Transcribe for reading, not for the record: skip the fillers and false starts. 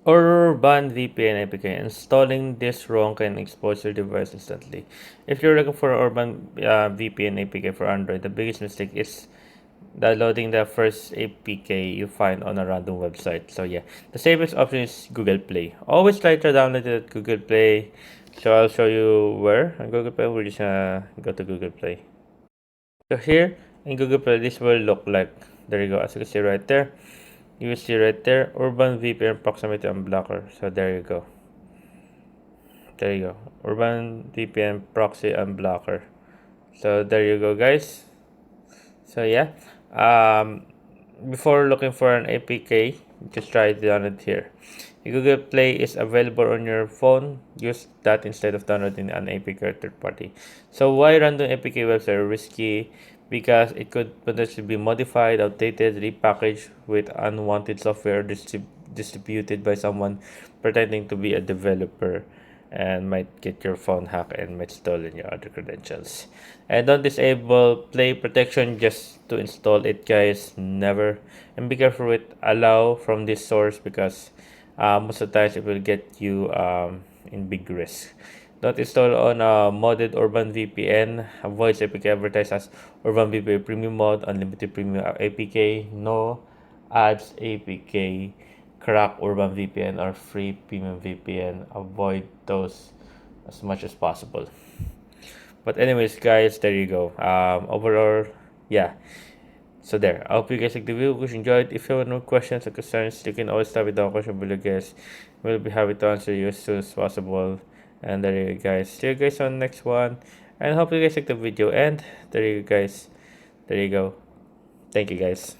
Urban VPN APK. Installing this wrong can expose your device instantly. If you're looking for Urban VPN APK for Android, the biggest mistake is downloading the first APK you find on a random website. So yeah, the safest option is Google Play. Always try to download it at Google Play. So I'll show you where on Google Play. We're just gonna go to Google Play. So here in Google Play, this will look like. There you go. As you can see right there, you will see right there, Urban VPN Proximity Unblocker. So there you go. There you go. Urban VPN Proxy Unblocker. So there you go, guys. So yeah, before looking for an APK, just try to download here. Google Play is available on your phone. Use that instead of downloading an APK or third party. So why random APK websites are risky? Because it could potentially be modified, outdated, repackaged with unwanted software distributed by someone pretending to be a developer, and might get your phone hacked and might stolen your other credentials. And don't disable play protection just to install it, guys. Never. And be careful with allow from this source, because most of the times it will get you in big risk. Don't install on a modded Urban VPN. Avoid APK advertised as Urban VPN Premium Mod, Unlimited Premium APK, No Ads APK, Crack Urban VPN, or Free Premium VPN. Avoid those as much as possible. But anyways, guys, there you go. Overall, yeah. So there. I hope you guys like the video. If you enjoyed, if you have no questions or concerns, you can always start with the question below, guys. We'll be happy to answer you as soon as possible. And there you go, guys. See you guys on the next one. And I hope you guys like the video. And there you go, guys. There you go. Thank you, guys.